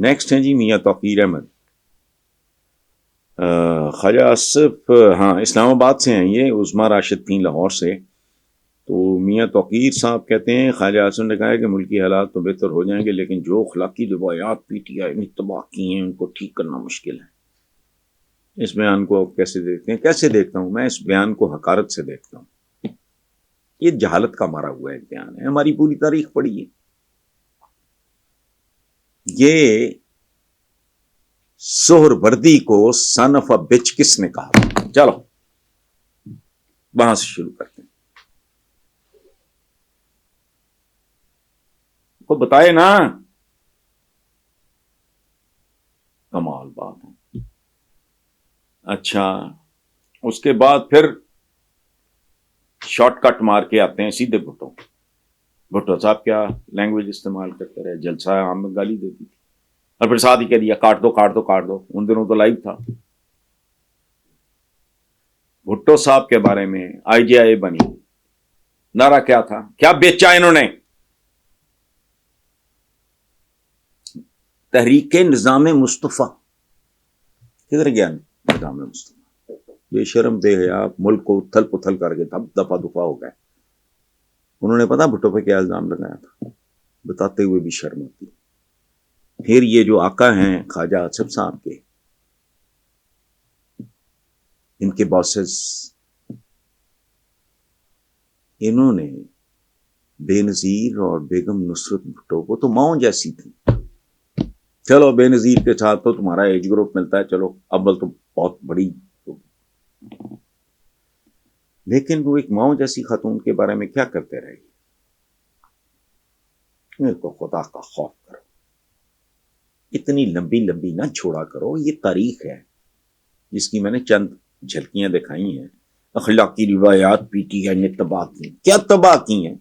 Next ہیں جی میاں توقیر احمد، خواجہ آصف، ہاں اسلام آباد سے ہیں یہ، عظمیٰ راشد تھیں لاہور سے۔ تو میاں توقیر صاحب کہتے ہیں خواجہ آصف نے کہا ہے کہ ملکی حالات تو بہتر ہو جائیں گے لیکن جو اخلاقی روایات پی ٹی آئی نے تباہ کی ہیں ان کو ٹھیک کرنا مشکل ہے۔ اس بیان کو کیسے دیکھتے ہیں؟ کیسے دیکھتا ہوں میں اس بیان کو؟ حقارت سے دیکھتا ہوں۔ یہ جہالت کا مارا ہوا ایک بیان ہے، ہماری پوری تاریخ پڑھی ہے۔ یہ سہر وردی کو سن آف اے بچ کس نے کہا؟ چلو وہاں سے شروع کرتے ہیں، کو بتائے نا، کمال بات ہے۔ اچھا اس کے بعد پھر شارٹ کٹ مار کے آتے ہیں سیدھے بھٹو۔ بھٹو صاحب کیا لینگویج استعمال کرتے رہے، جلسہ عام میں گالی دیتی تھی، اور پھر ساتھ ہی کہہ دیا کاٹ دو کاٹ دو کاٹ دو۔ ان دنوں تو لائیو تھا۔ بھٹو صاحب کے بارے میں آئی جی آئی بنی، نعرہ کیا تھا؟ کیا بیچا انہوں نے؟ تحریک نظام مصطفیٰ۔ کدھر گیا نظام مصطفیٰ؟ بے شرم بے حیا، ملک کو اتھل پتھل کر کے دفعہ دفعہ ہو گئے۔ انہوں نے پتا بھٹو پہ کیا الزام لگایا تھا؟ بتاتے ہوئے بھی شرم ہوتی۔ پھر یہ جو آقا ہیں خواجہ آصف صاحب کے، ان کے باسز، انہوں نے بے نظیر اور بیگم نصرت بھٹو کو تو ماؤں جیسی تھی۔ چلو بے نظیر کے ساتھ تو تمہارا ایج گروپ ملتا ہے، چلو اول تو بہت بڑی، لیکن وہ ایک ماؤں جیسی خاتون کے بارے میں کیا کرتے رہے؟ میرے کو خدا کا خوف کرو، اتنی لمبی لمبی نہ چھوڑا کرو۔ یہ تاریخ ہے جس کی میں نے چند جھلکیاں دکھائی ہیں۔ اخلاقی روایات پی ٹی آئی نے تباہ کی، کیا تباہ کی ہیں؟